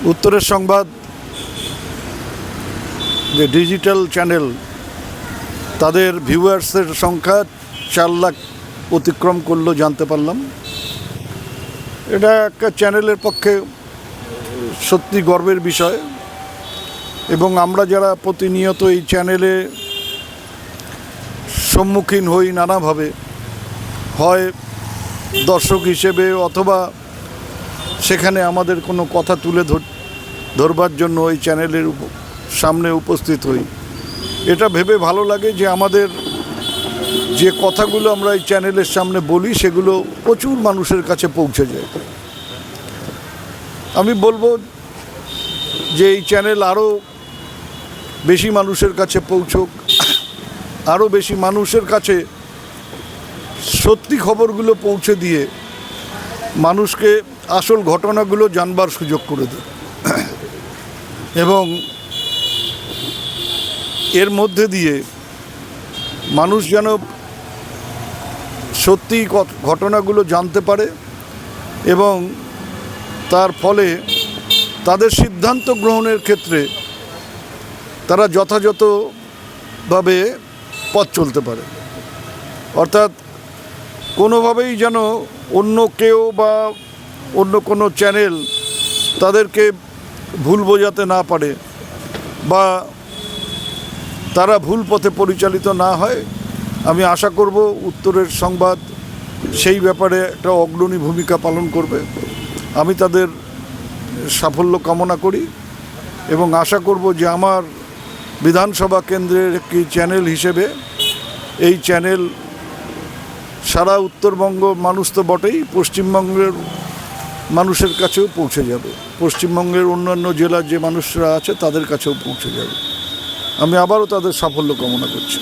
उत्तरेर संबाद যে digital channel তাদের ভিউয়ার্সের সংখ্যা 4 লাখ অতিক্রম করলো জানতে পারলাম। এটা একটা চ্যানেলের পক্ষে সত্যি গর্বের বিষয় এবং আমরা যারা প্রতিনিয়ত এই চ্যানেলে সম্মুখীন হই নানাভাবে, হয় দর্শক হিসেবে অথবা সেখানে আমাদের কোনো কথা তুলে ধরবার জন্য এই চ্যানেলের সামনে উপস্থিত হই, এটা ভেবে ভালো লাগে যে আমাদের যে কথাগুলো আমরা এই চ্যানেলের সামনে বলি সেগুলো প্রচুর মানুষের কাছে পৌঁছে যায়। আমি বলবো যে এই চ্যানেল আরও বেশি মানুষের কাছে পৌঁছক, আরও বেশি মানুষের কাছে সত্যি খবরগুলো পৌঁছে দিয়ে মানুষকে আসল ঘটনাগুলো জানবার সুযোগ করে দেয় এবং এর মধ্যে দিয়ে মানুষ যেন সত্যি ঘটনাগুলো জানতে পারে এবং তার ফলে তাদের সিদ্ধান্ত গ্রহণের ক্ষেত্রে তারা যথাযথভাবে পথ চলতে পারে। অর্থাৎ কোনোভাবেই যেন অন্য কেউ বা অন্য কোনো চ্যানেল তাদেরকে ভুল বোঝাতে না পারে বা তারা ভুল পথে পরিচালিত না হয়। আমি আশা করব উত্তরের সংবাদ সেই ব্যাপারে একটা অগ্রণী ভূমিকা পালন করবে। আমি তাদের সাফল্য কামনা করি এবং আশা করব যে আমার বিধানসভা কেন্দ্রের একটি চ্যানেল হিসেবে এই চ্যানেল সারা উত্তরবঙ্গ মানুষ তো বটেই, পশ্চিমবঙ্গের মানুষের কাছেও পৌঁছে যাবে, পশ্চিমবঙ্গের অন্যান্য জেলার যে মানুষরা আছে তাদের কাছেও পৌঁছে যাবে। আমি আবারও তাদের সাফল্য কামনা করছি।